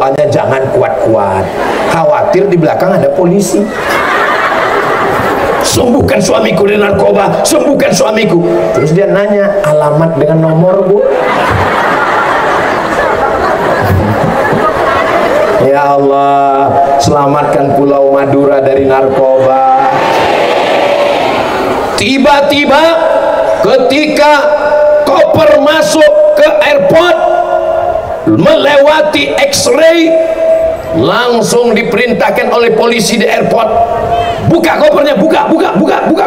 doanya jangan kuat-kuat, khawatir di belakang ada polisi. Sembuhkan suamiku dari narkoba, sembuhkan suamiku. Terus dia nanya, alamat dengan nomor, Bu? Ya Allah, selamatkan Pulau Madura dari narkoba. Tiba-tiba ketika koper masuk ke airport, melewati X-ray, langsung diperintahkan oleh polisi di airport, buka kopernya, buka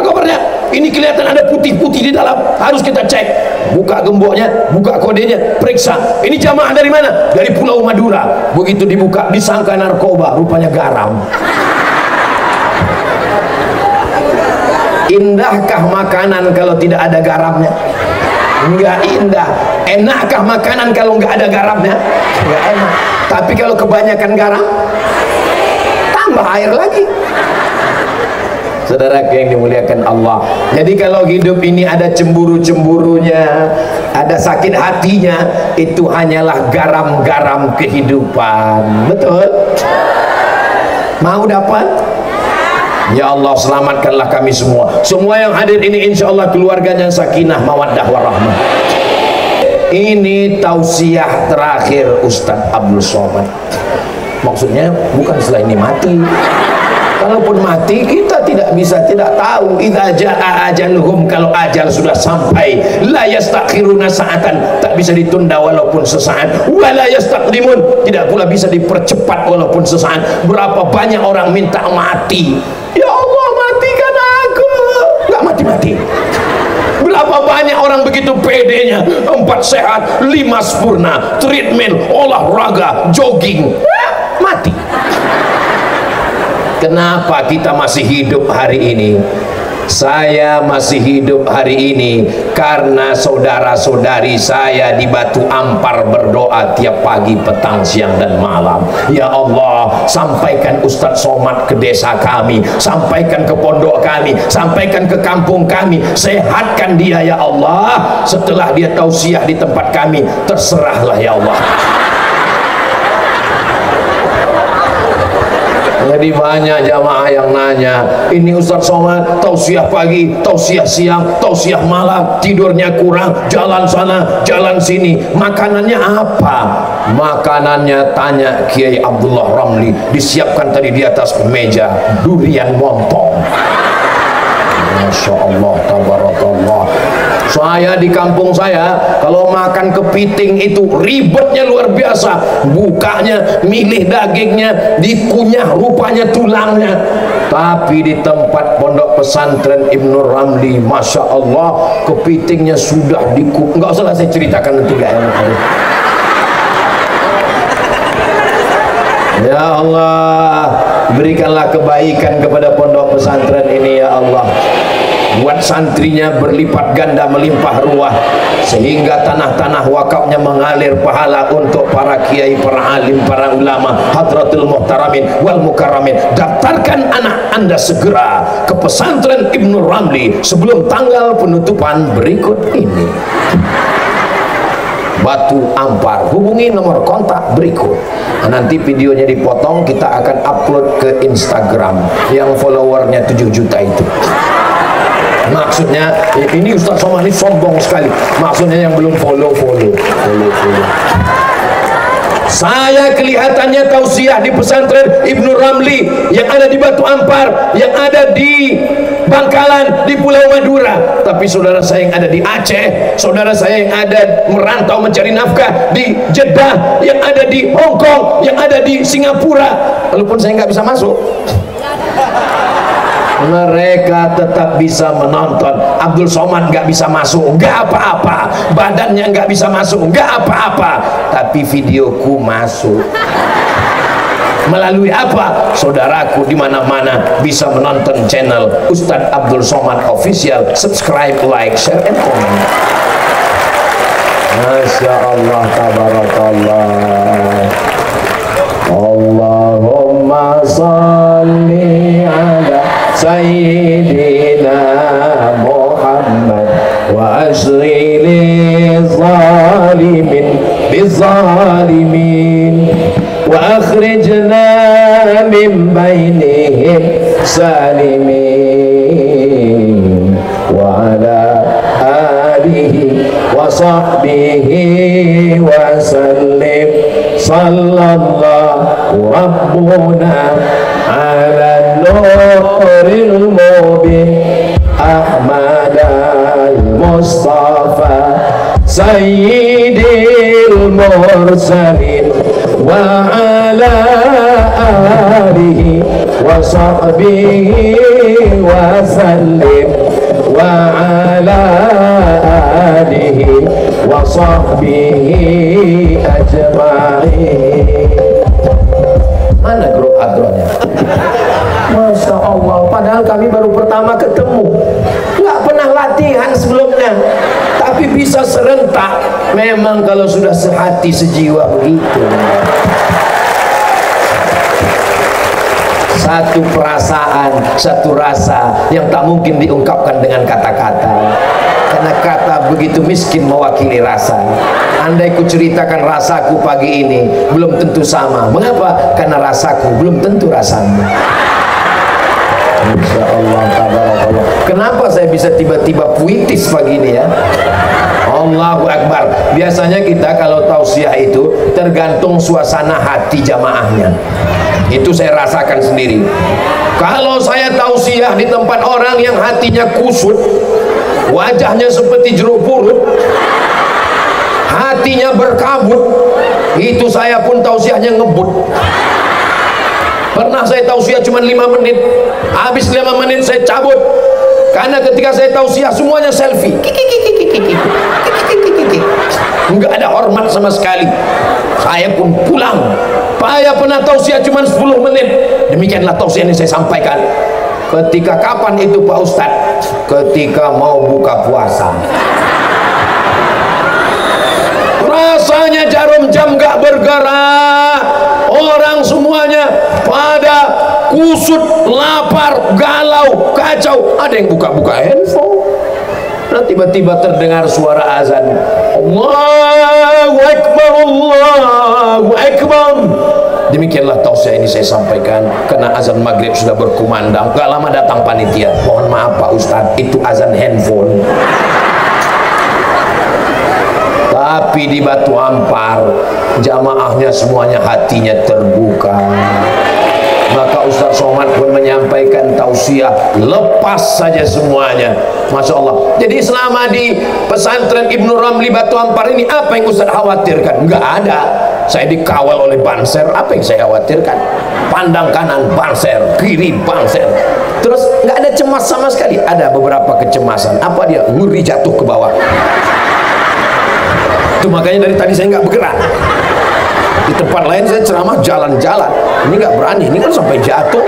kopernya. Ini kelihatan ada putih-putih di dalam, harus kita cek. Buka gemboknya, buka kodenya, periksa. Ini jamaah dari mana? Dari Pulau Madura. Begitu dibuka, disangka narkoba, rupanya garam. Indahkah makanan kalau tidak ada garamnya? Enggak indah. Enakkah makanan kalau enggak ada garamnya? Enggak enak. Tapi kalau kebanyakan garam, tambah air lagi. Saudara yang dimuliakan Allah. Jadi kalau hidup ini ada cemburu-cemburunya, ada sakit hatinya, itu hanyalah garam-garam kehidupan. Betul? Mau dapat? Ya Allah, selamatkanlah kami semua. Semua yang hadir ini insya Allah keluarganya sakinah, mawaddah, warahmah. Ini tausiah terakhir Ustadz Abdul Somad. Maksudnya bukan setelah ini mati. Kalaupun mati kita tidak tahu. Idza jaa ajaluhum, kalau ajal sudah sampai, la yastakhiruna sa'atan, tak bisa ditunda walaupun sesaat, wa la yastaqdimun, tidak pula bisa dipercepat walaupun sesaat. Berapa banyak orang minta mati, ya Allah matikan aku, nggak mati-mati. Berapa banyak orang begitu pedenya, 4 sehat, 5 sempurna, treatment, olahraga, jogging, mati. Kenapa kita masih hidup hari ini? Saya masih hidup hari ini karena saudara-saudari saya di Batu Ampar berdoa tiap pagi, petang, siang, dan malam. Ya Allah, sampaikan Ustadz Somad ke desa kami, sampaikan ke pondok kami, sampaikan ke kampung kami, sehatkan dia ya Allah. Setelah dia tausiah di tempat kami, terserahlah ya Allah. Jadi banyak jamaah yang nanya, ini Ustadz Somad tausiah pagi, tausiah siang, tausiah malam, tidurnya kurang, jalan sana, jalan sini, makanannya apa? Makanannya, tanya Kiai Abdullah Ramli, disiapkan tadi di atas meja, durian montong. Masya Allah, tabarakallah. Saya di kampung saya, kalau makan kepiting itu ribetnya luar biasa. Bukanya, milih dagingnya, dikunyah rupanya tulangnya. Tapi di tempat pondok pesantren Ibnu Ramli, Masya Allah, kepitingnya sudah dikunyah. Enggak usah saya ceritakan, nanti gak enak. Ya Allah, berikanlah kebaikan kepada pondok pesantren ini ya Allah. Buat santrinya berlipat ganda, melimpah ruah, sehingga tanah-tanah wakafnya mengalir pahala untuk para kiai, para alim, para ulama, hadratul muhtaramin wal mukarramin. Daftarkan anak Anda segera ke pesantren Ibnu Ramli sebelum tanggal penutupan berikut ini. Batu Ampar, hubungi nomor kontak berikut. Nanti videonya dipotong, kita akan upload ke Instagram yang followernya 7 juta itu. Maksudnya ini Ustadz Somad ini sombong sekali. Maksudnya yang belum follow. Saya kelihatannya tausiah di pesantren Ibnu Ramli yang ada di Batu Ampar, yang ada di Bangkalan, di Pulau Madura. Tapi saudara saya yang ada di Aceh, saudara saya yang ada merantau mencari nafkah di Jeddah, yang ada di Hong Kong, yang ada di Singapura, walaupun saya nggak bisa masuk, mereka tetap bisa menonton. Abdul Somad nggak bisa masuk, nggak apa-apa. Badannya nggak bisa masuk, nggak apa-apa. Tapi videoku masuk. Melalui apa? Saudaraku di mana-mana bisa menonton channel Ustadz Abdul Somad Official. Subscribe, like, share, and comment. Masya Allah, tabarakallah. Allahumma salli ala Sayyidina Muhammad wa asri li zalimin wa akhrijna min bainihim salimin wa ala alihi wa sahbihi wa sallim sallallahu rabbuna ala nuril mubin Ahmad al-Mustafa sayyidil mursalin wa ala alihi wa sahbihi wa sallim wa ala alihi wa sahbihi ajma'in. Mana grup adronnya? Masya Allah, padahal kami baru pertama ketemu, nggak pernah latihan sebelumnya, tapi bisa serentak. Memang kalau sudah sehati sejiwa begitu, satu perasaan, satu rasa yang tak mungkin diungkapkan dengan kata-kata, karena kata begitu miskin mewakili rasa. Andai ku ceritakan rasaku pagi ini, belum tentu sama. Mengapa? Karena rasaku belum tentu rasamu. Insya Allah, tabarakallah. Kenapa saya bisa tiba-tiba puitis pagi ini ya? Allahu Akbar. Biasanya kita kalau tausiah itu tergantung suasana hati jamaahnya. Itu saya rasakan sendiri. Kalau saya tausiah di tempat orang yang hatinya kusut, wajahnya seperti jeruk purut, hatinya berkabut, itu saya pun tausiahnya ngebut. Pernah saya tausiah cuma 5 menit, habis 5 menit saya cabut, karena ketika saya tausiah semuanya selfie, nggak ada hormat sama sekali. Saya pun pulang. Saya pernah tausiah cuma 10 menit. Demikianlah tausiah yang saya sampaikan. Ketika kapan itu Pak Ustadz? Ketika mau buka puasa. Rasanya jarum jam gak bergerak, orang semuanya pada kusut, lapar, galau, kacau. Ada yang buka-buka handphone. Nah, tiba-tiba terdengar suara azan, Allahu Akbar, Allahu Akbar. Demikianlah tausiah ini saya sampaikan, karena azan maghrib sudah berkumandang. Gak lama datang panitia, mohon maaf Pak Ustadz, itu azan handphone. Tapi di Batu Ampar jamaahnya semuanya hatinya terbuka. Maka Ustaz Somad pun menyampaikan tausiah, lepas saja semuanya. Masya Allah. Jadi selama di pesantren Ibnu Ramli Batu Ampar ini, apa yang Ustaz khawatirkan? Enggak ada. Saya dikawal oleh banser, apa yang saya khawatirkan? Pandang kanan banser, kiri banser. Terus nggak ada cemas sama sekali. Ada beberapa kecemasan. Apa dia? Ngeri jatuh ke bawah. Itu makanya dari tadi saya nggak bergerak. Di tempat lain saya ceramah jalan-jalan, ini nggak berani, ini kan sampai jatuh.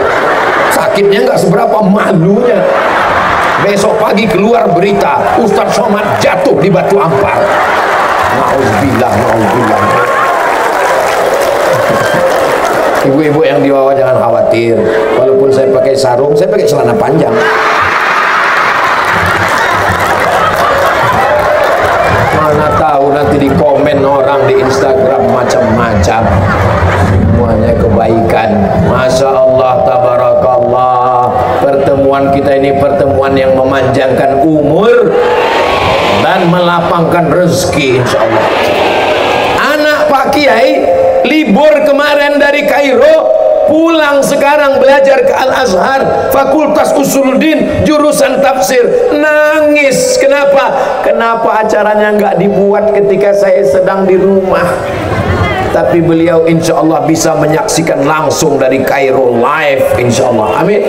Sakitnya nggak seberapa, malunya. Besok pagi keluar berita Ustaz Somad jatuh di Batu Ampar. Nauzubillah, nauzubillah. Ibu-ibu yang di bawah jangan khawatir. Walaupun saya pakai sarung, saya pakai celana panjang. Mana tahu nanti di komen orang di Instagram macam-macam. Semuanya kebaikan. Masya Allah, tabarakallah. Pertemuan kita ini pertemuan yang memanjangkan umur dan melapangkan rezeki, insya Allah. Anak Pak Kiai libur kemarin dari Kairo, pulang sekarang belajar ke Al-Azhar, Fakultas Usuluddin, jurusan tafsir. Nangis. Kenapa? Kenapa acaranya nggak dibuat ketika saya sedang di rumah? Tapi beliau insya Allah bisa menyaksikan langsung dari Kairo live, insya Allah. Amin.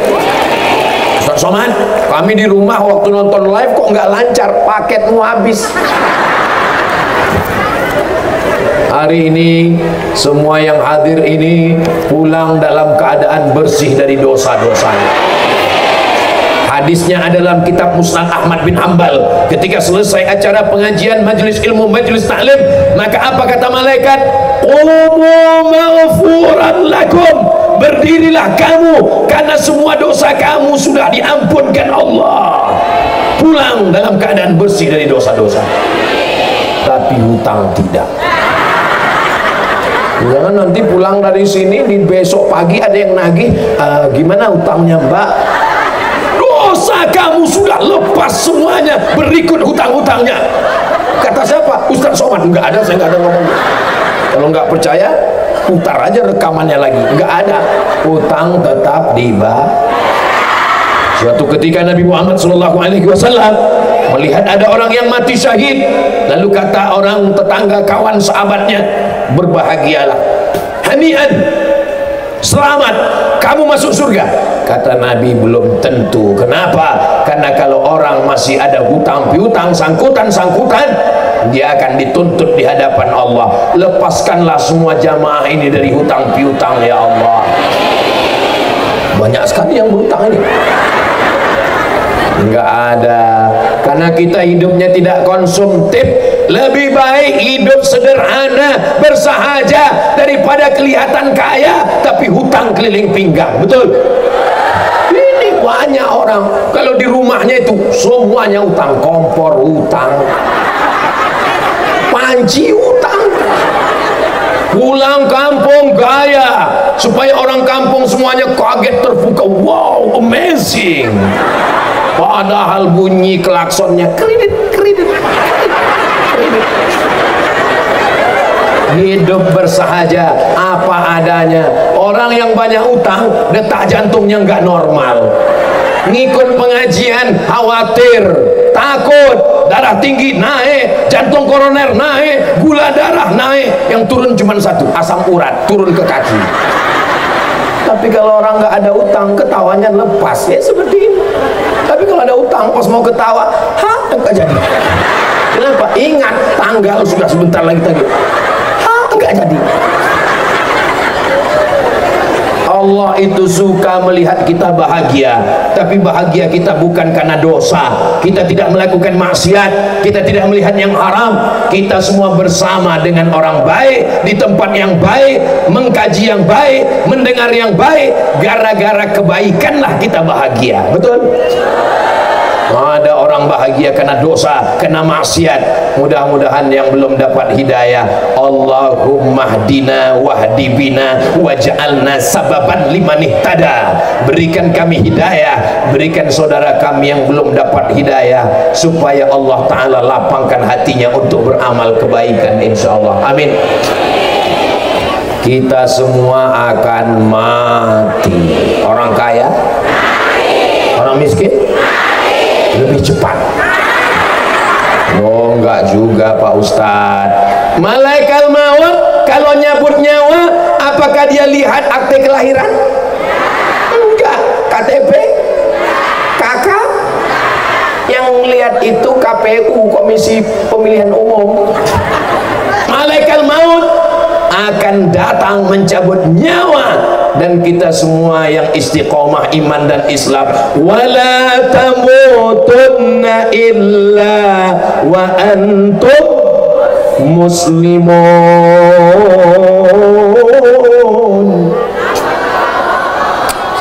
Ustaz Somad, kami di rumah waktu nonton live kok nggak lancar, paketmu habis. Hari ini semua yang hadir ini pulang dalam keadaan bersih dari dosa-dosanya. Hadisnya ada dalam kitab Musnad Ahmad bin Hanbal. Ketika selesai acara pengajian majelis ilmu, majelis taklim, maka apa kata malaikat? Qumu maghfuran lakum. Berdirilah kamu, karena semua dosa kamu sudah diampunkan Allah. Pulang dalam keadaan bersih dari dosa-dosa. Tapi hutang tidak. Jangan nanti pulang dari sini di besok pagi ada yang nagih, gimana utangnya Mbak? Dosa kamu sudah lepas semuanya, berikut hutang-hutangnya. Kata siapa? Ustaz Somad. Enggak ada, saya enggak ada ngomong. Kalau enggak percaya, putar aja rekamannya lagi. Enggak ada. Hutang tetap dibayar. Suatu ketika Nabi Muhammad SAW melihat ada orang yang mati syahid, lalu kata orang tetangga, kawan, sahabatnya, berbahagialah, hanian, selamat, kamu masuk surga. Kata Nabi, belum tentu. Kenapa? Karena kalau orang masih ada hutang piutang, sangkutan, dia akan dituntut di hadapan Allah. Lepaskanlah semua jamaah ini dari hutang piutang ya Allah. Banyak sekali yang berhutang ini. Enggak ada, karena kita hidupnya tidak konsumtif. Lebih baik hidup sederhana, bersahaja, daripada kelihatan kaya tapi hutang keliling pinggang. Betul? Ini banyak orang kalau di rumahnya itu semuanya hutang, kompor hutang, panci hutang, pulang kampung gaya supaya orang kampung semuanya kaget terpukau, wow, amazing. Padahal bunyi klaksonnya kredit. Hidup bersahaja, apa adanya. Orang yang banyak utang, detak jantungnya nggak normal. Ngikut pengajian khawatir, takut, darah tinggi naik, jantung koroner naik, gula darah naik. Yang turun cuma satu, asam urat turun ke kaki. Tapi kalau orang nggak ada utang, ketawanya lepas, ya seperti ini. Tapi kalau ada utang, pas mau ketawa, nggak jadi. Kenapa? Ingat tanggal sudah sebentar lagi tadi, nggak jadi. Allah itu suka melihat kita bahagia, tapi bahagia kita bukan karena dosa. Kita tidak melakukan maksiat, kita tidak melihat yang haram. Kita semua bersama dengan orang baik, di tempat yang baik, mengkaji yang baik, mendengar yang baik. Gara-gara kebaikanlah kita bahagia. Betul? Ada orang bahagia karena dosa, kena maksiat. Mudah-mudahan yang belum dapat hidayah, Allahumma hdina wahdi bina waj'alna sababan liman ihtada. Berikan kami hidayah, berikan saudara kami yang belum dapat hidayah, supaya Allah Ta'ala lapangkan hatinya untuk beramal kebaikan, insyaallah. Amin. Kita semua akan mati. Orang kaya, orang miskin lebih cepat. Oh, enggak juga Pak Ustadz. Malaikat maut kalau nyabut nyawa, apakah dia lihat akte kelahiran? Enggak. KTP, KK, yang lihat itu KPU, Komisi Pemilihan Umum. Malaikat maut akan datang mencabut nyawa, dan kita semua yang istiqomah iman dan Islam, wala tamutunna illa wa antum muslimun.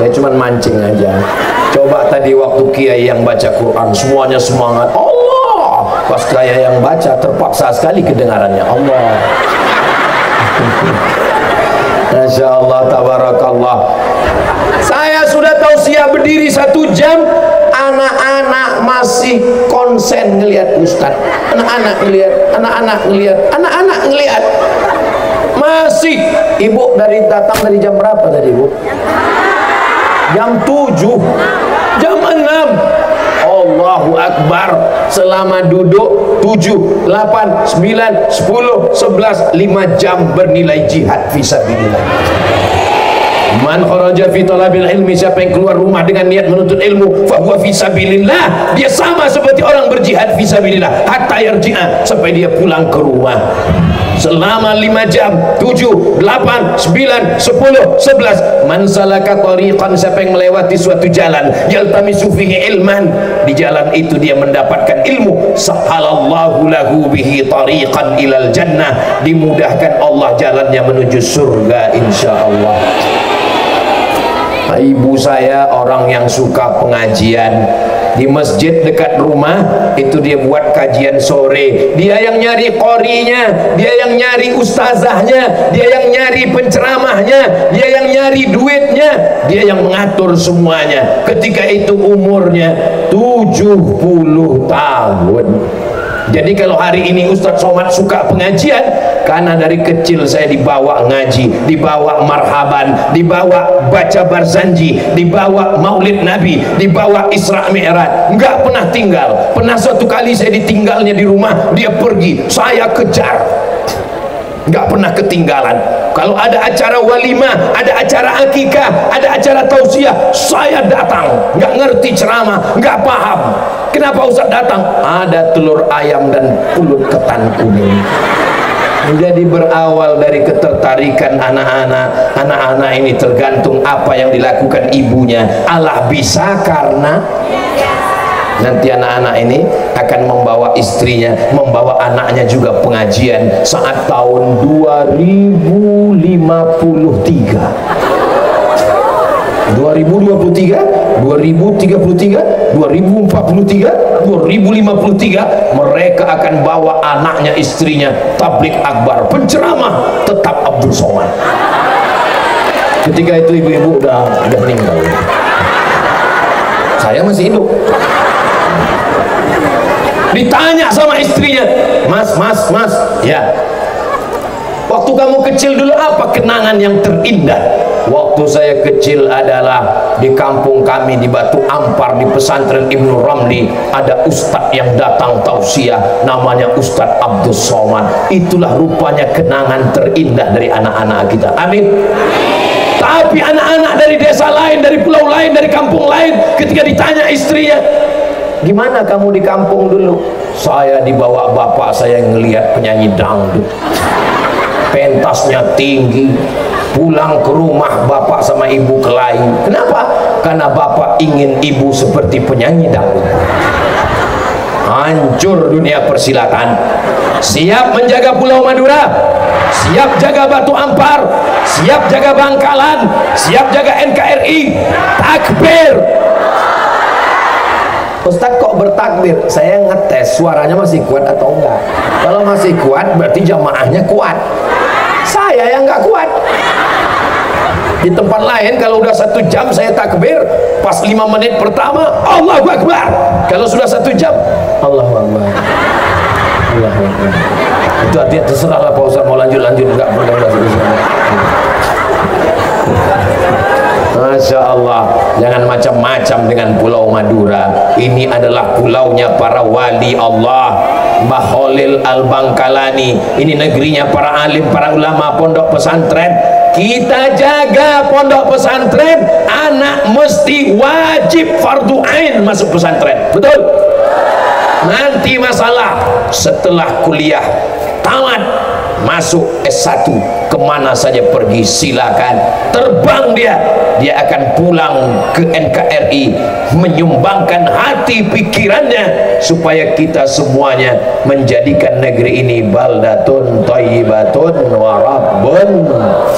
Saya cuma mancing aja. Coba tadi waktu kiai yang baca Quran semuanya semangat Allah, pas kiai yang baca terpaksa sekali kedengarannya Allah. Masya Allah, tabarakallah. Saya sudah tausiah berdiri 1 jam, anak-anak masih konsen ngelihat Ustadz. Anak-anak ngelihat, masih. Ibu datang dari jam berapa tadi, Bu? Jam 7, jam 6. Allahu Akbar. Selama duduk 7, 8, 9, 10, 11, 5 jam bernilai jihad fisabilillah. Man kharaja fi talabil ilmi, siapa yang keluar rumah dengan niat menuntut ilmu, fa huwa fisabilillah, dia sama seperti orang berjihad fisabilillah hatta yarji'a, sampai dia pulang ke rumah. Selama 5 jam, 7, 8, 9, 10, 11. Man salaka tariqan, siapa yang melewati suatu jalan, yaltamisu fihi ilman, di jalan itu dia mendapatkan ilmu, sahalallahu lahu bihi tariqan ilal jannah, dimudahkan Allah jalannya menuju surga insyaallah. Ibu saya orang yang suka pengajian, di masjid dekat rumah itu dia buat kajian sore, dia yang nyari qorinya, dia yang nyari ustazahnya, dia yang nyari penceramahnya, dia yang nyari duitnya, dia yang mengatur semuanya. Ketika itu umurnya 70 tahun. Jadi kalau hari ini Ustadz Somad suka pengajian, karena dari kecil saya dibawa ngaji, dibawa marhaban, dibawa baca barzanji, dibawa maulid Nabi, dibawa Isra Mi'raj, nggak pernah tinggal. Pernah suatu kali saya ditinggalnya di rumah, dia pergi, saya kejar, nggak pernah ketinggalan. Kalau ada acara walimah, ada acara akikah, ada acara tausiah, saya datang. Nggak ngerti ceramah, nggak paham. Kenapa Ustaz datang? Ada telur ayam dan pulut ketan kuning. Jadi berawal dari ketertarikan anak-anak ini tergantung apa yang dilakukan ibunya. Allah bisa karena nanti anak-anak ini akan membawa istrinya, membawa anaknya juga pengajian saat tahun 2053. 2023, 2033, 2043, 2053 mereka akan bawa anaknya, istrinya tablik akbar, penceramah tetap Abdul Somad. Ketika itu ibu-ibu udah meninggal, saya masih hidup. Ditanya sama istrinya, mas, ya, waktu kamu kecil dulu apa kenangan yang terindah? Waktu saya kecil adalah di kampung kami di Batu Ampar, di pesantren Ibnu Ramli, ada ustadz yang datang tausiah, namanya Ustadz Abdul Somad. Itulah rupanya kenangan terindah dari anak-anak kita. Amin. Tapi anak-anak dari desa lain, dari pulau lain, dari kampung lain, ketika ditanya istrinya, gimana kamu di kampung dulu? Saya dibawa bapak saya ngelihat penyanyi dangdut, pentasnya tinggi. Pulang ke rumah bapak sama ibu kelahi. Kenapa? Karena bapak ingin ibu seperti penyanyi dangdut. Hancur dunia persilatan. Siap menjaga Pulau Madura, siap jaga Batu Ampar, siap jaga Bangkalan, siap jaga NKRI. Takbir. Ustadz kok bertakbir? Saya ngetes suaranya masih kuat atau enggak. Kalau masih kuat berarti jamaahnya kuat. Saya yang nggak kuat. Di tempat lain kalau udah 1 jam saya takbir, pas 5 menit pertama Allahu Akbar. Kalau sudah 1 jam Allahu Akbar, Allahu Akbar. Itu artinya terserahlah Pak Ustaz mau lanjut enggak, mudah-mudahan selesai. Masya Allah, jangan macam-macam dengan Pulau Madura. Ini adalah pulaunya para wali Allah. Mbah Khalil Al-Bangkalani, ini negerinya para alim, para ulama pondok pesantren. Kita jaga pondok pesantren, anak mesti wajib fardu ain masuk pesantren. Betul? Nanti masalah setelah kuliah tamat, masuk S1, kemana saja pergi silakan, terbang dia akan pulang ke NKRI, menyumbangkan hati pikirannya supaya kita semuanya menjadikan negeri ini baldatun thayyibatun wa rabbun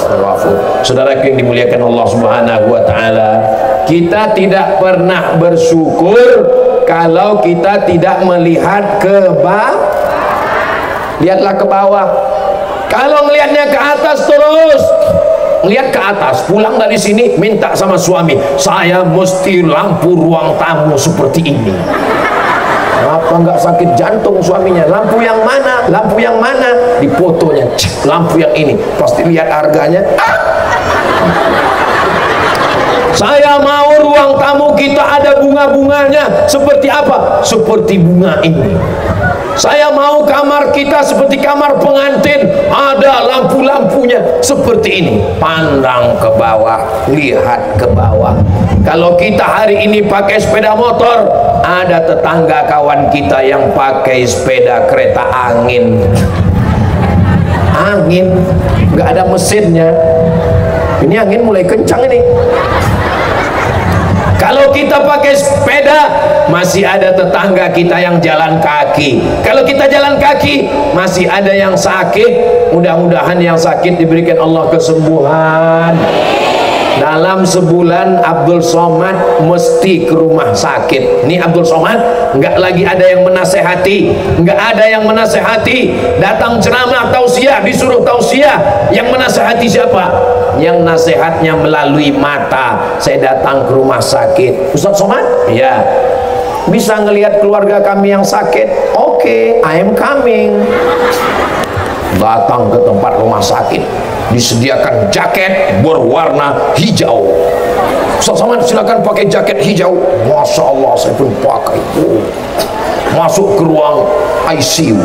ghafur. Saudaraku yang dimuliakan Allah Subhanahu wa taala, kita tidak pernah bersyukur kalau kita tidak melihat ke bawah. Lihatlah ke bawah. Kalau ngelihatnya ke atas terus, lihat ke atas, pulang dari sini minta sama suami, saya mesti lampu ruang tamu seperti ini. Apa nggak sakit jantung suaminya? Lampu yang mana? Lampu yang mana? Di fotonya, lampu yang ini. Pasti lihat harganya. Saya mau ruang tamu kita ada bunga-bunganya. Seperti apa? Seperti bunga ini. Saya mau kamar kita seperti kamar pengantin, ada lampu-lampunya seperti ini. Pandang ke bawah, lihat ke bawah. Kalau kita hari ini pakai sepeda motor, ada tetangga kawan kita yang pakai sepeda kereta angin. Angin, nggak ada mesinnya. Ini angin mulai kencang ini. Kalau kita pakai sepeda, masih ada tetangga kita yang jalan kaki. Kalau kita jalan kaki, masih ada yang sakit. Mudah-mudahan yang sakit diberikan Allah kesembuhan. Dan dalam sebulan Abdul Somad mesti ke rumah sakit. Ini Abdul Somad nggak lagi ada yang menasehati, nggak ada yang menasehati. Datang ceramah tausiah, disuruh tausiah, yang menasehati siapa? Yang nasihatnya melalui mata. Saya datang ke rumah sakit, Ustaz Somad, ya, bisa ngelihat keluarga kami yang sakit. Oke, I am coming. Datang ke tempat rumah sakit, disediakan jaket berwarna hijau. Ustaz Somad, silakan pakai jaket hijau. Masya Allah, saya pun pakai. Masuk ke ruang ICU.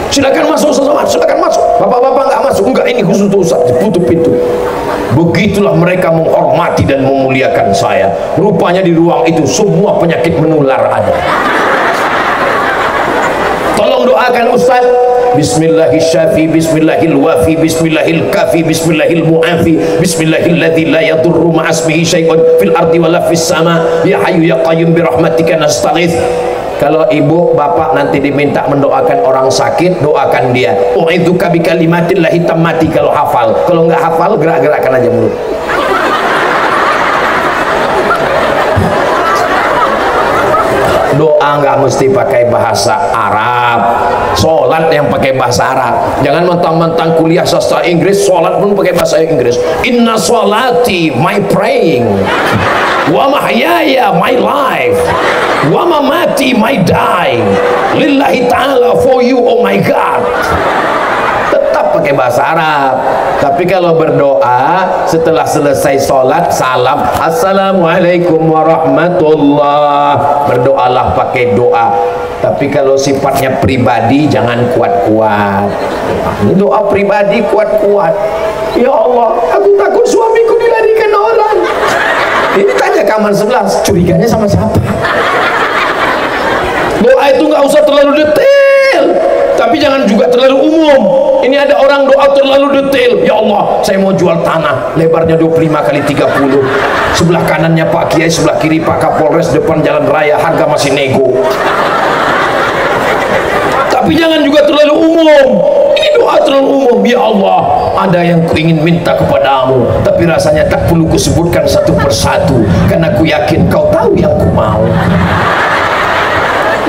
Silakan masuk Ustaz Somad, silakan masuk. Bapak-bapak nggak masuk. Enggak, ini khusus untuk Ustaz. Ditutup pintu. Begitulah mereka menghormati dan memuliakan saya. Rupanya di ruang itu semua penyakit menular ada. Tolong doakan Ustaz. Bismillahirrahmanirrahim, bismillahirwafi, bismillahilkafi, bismillahilmu'afi, bismillahilladzi la yadurru ma'asmihi syai'un fil ardi wala fis sama, ya hayyu ya qayyum birahmatika nastaghits. Kalau ibu bapak nanti diminta mendoakan orang sakit, doakan dia. U'idzuka bikalimatillahi tammati kalau hafal. Kalau nggak hafal, gerak-gerakkan aja mulut. Doa nggak mesti pakai bahasa Arab. Sholat yang pakai bahasa Arab. Jangan mentang-mentang kuliah sastra Inggris, sholat pun pakai bahasa Inggris. Inna sholati, my praying, wa mahyaya, my life, wa mamati, my dying, lillahi ta'ala, for you, oh my God. Tetap pakai bahasa Arab. Tapi kalau berdoa setelah selesai sholat, salam, assalamualaikum warahmatullah, berdoalah pakai doa. Tapi kalau sifatnya pribadi, jangan kuat-kuat. Ini doa pribadi kuat-kuat. Ya Allah, aku takut suamiku dilarikan orang. Ini tanya kamar 11, curiganya sama siapa? Doa itu nggak usah terlalu detail, tapi jangan juga terlalu umum. Ini ada orang doa terlalu detail. Ya Allah, saya mau jual tanah, lebarnya 25 kali 30. Sebelah kanannya Pak Kiai, sebelah kiri Pak Kapolres, depan jalan raya, harga masih nego. Tapi jangan juga terlalu umum. Ini doa terlalu umum. Ya Allah, ada yang ku ingin minta kepadamu, tapi rasanya tak perlu kusebutkan satu persatu, karena ku yakin kau tahu yang ku mau.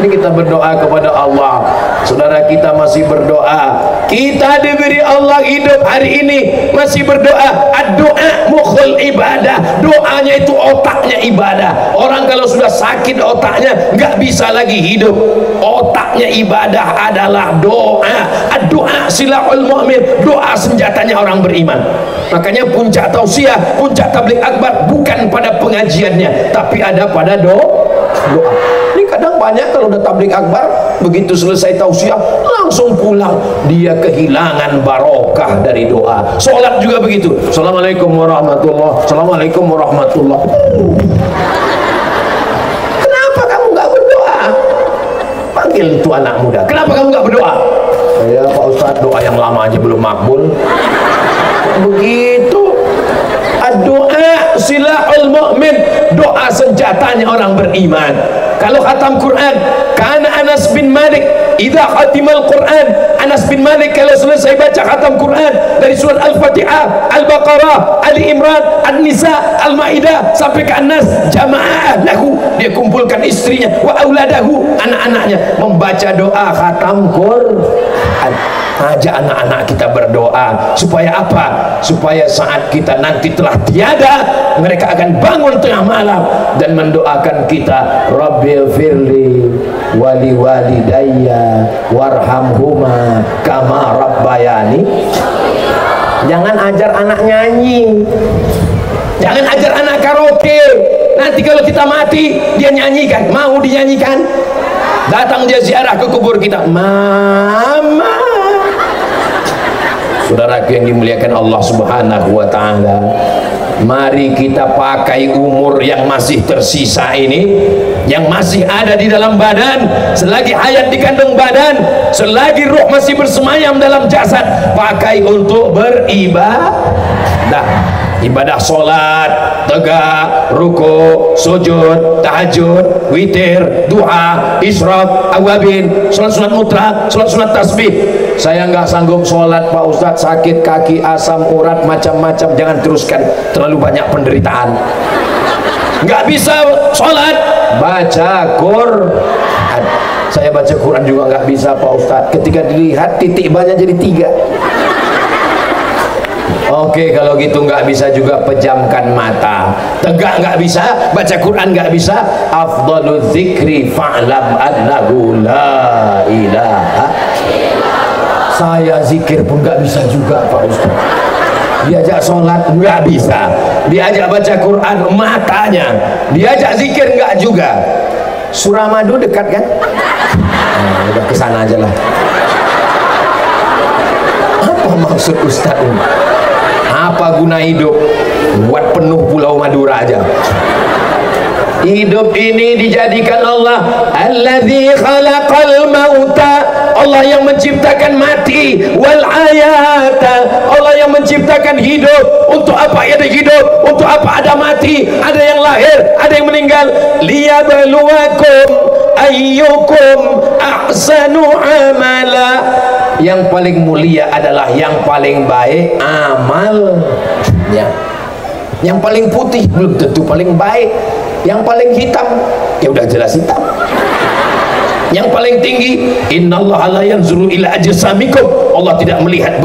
Ini kita berdoa kepada Allah. Saudara kita masih berdoa. Kita diberi Allah hidup hari ini masih berdoa. Doa mukhul ibadah. Doanya itu otaknya ibadah. Orang kalau sudah sakit otaknya nggak bisa lagi hidup. Otaknya ibadah adalah doa. Doa silahul mu'min. Doa senjatanya orang beriman. Makanya puncak tausiah, puncak tabligh akbar bukan pada pengajiannya, tapi ada pada doa. Ini kadang banyak kalau udah tabligh akbar, begitu selesai tausiah langsung pulang, dia kehilangan barokah dari doa. Sholat juga begitu. Assalamualaikum warahmatullah, assalamualaikum warahmatullah. Kenapa kamu nggak berdoa? Panggil itu anak muda. Kenapa kamu nggak berdoa? Ya Pak Ustadz, doa yang lama aja belum makbul. Begitu. Doa silahul mu'min, doa senjatanya orang beriman. Kalau khatam Quran, karena Anas bin Malik idza khatimal Quran, Anas bin Malik kalau selesai baca khatam Quran dari surat Al-Fatihah, Al-Baqarah, Ali Imran, An-Nisa, Al-Maidah sampai ke An-Nas, jamaah lahu, dia kumpulkan istrinya wa auladahu, anak-anaknya membaca doa khatam Quran. Ajak anak-anak kita berdoa supaya apa? Supaya saat kita nanti telah tiada, mereka akan bangun tengah malam dan mendoakan kita, Rabbil firli wali walidayya warhamhuma kama rabbayani. Jangan ajar anak nyanyi, jangan ajar anak karaoke. Nanti kalau kita mati dia nyanyikan, mau dinyanyikan? Datang dia ziarah ke kubur kita, mama. Saudaraku yang dimuliakan Allah Subhanahu wa ta'ala, mari kita pakai umur yang masih tersisa ini, yang masih ada di dalam badan, selagi hayat di kandung badan, selagi ruh masih bersemayam dalam jasad, pakai untuk beribadah. Ibadah sholat, tegak, ruku, sujud, tahajud, witir, duha, isyraq, awabin, sholat-sholat mutlak, sholat-sholat tasbih. saya nggak sanggup sholat Pak Ustadz, sakit kaki, asam urat, macam-macam. Jangan teruskan, terlalu banyak penderitaan. Nggak bisa sholat, baca Quran. Saya baca Quran juga nggak bisa Pak Ustadz, ketika dilihat titik banyak jadi 3. Oke, kalau gitu nggak bisa juga pejamkan mata. Tegak nggak bisa, baca Quran nggak bisa. Afdalul dzikri fa'lam annahu la ilaha. Saya zikir pun nggak bisa juga Pak Ustaz. Diajak sholat nggak bisa, diajak baca Quran matanya, diajak zikir nggak juga. Suramadu dekat kan? Nah, udah kesana aja lah. Apa maksud Ustaz ini? Apa guna hidup? Buat penuh Pulau Madura aja. Hidup ini dijadikan Allah, alladzi khalaqal mauta, Allah yang menciptakan mati, wal hayata, Allah yang menciptakan hidup. Untuk apa ada hidup? Untuk apa ada mati? Ada yang lahir, ada yang meninggal. Liyabluwakum ayyukum ahsanu amala. Yang paling mulia adalah yang paling baik amalnya. Yang paling putih belum tentu paling baik. Yang paling hitam ya udah jelas hitam. Yang paling tinggi, innallaha la yanzuru ila ajsamikum, Allah tidak melihat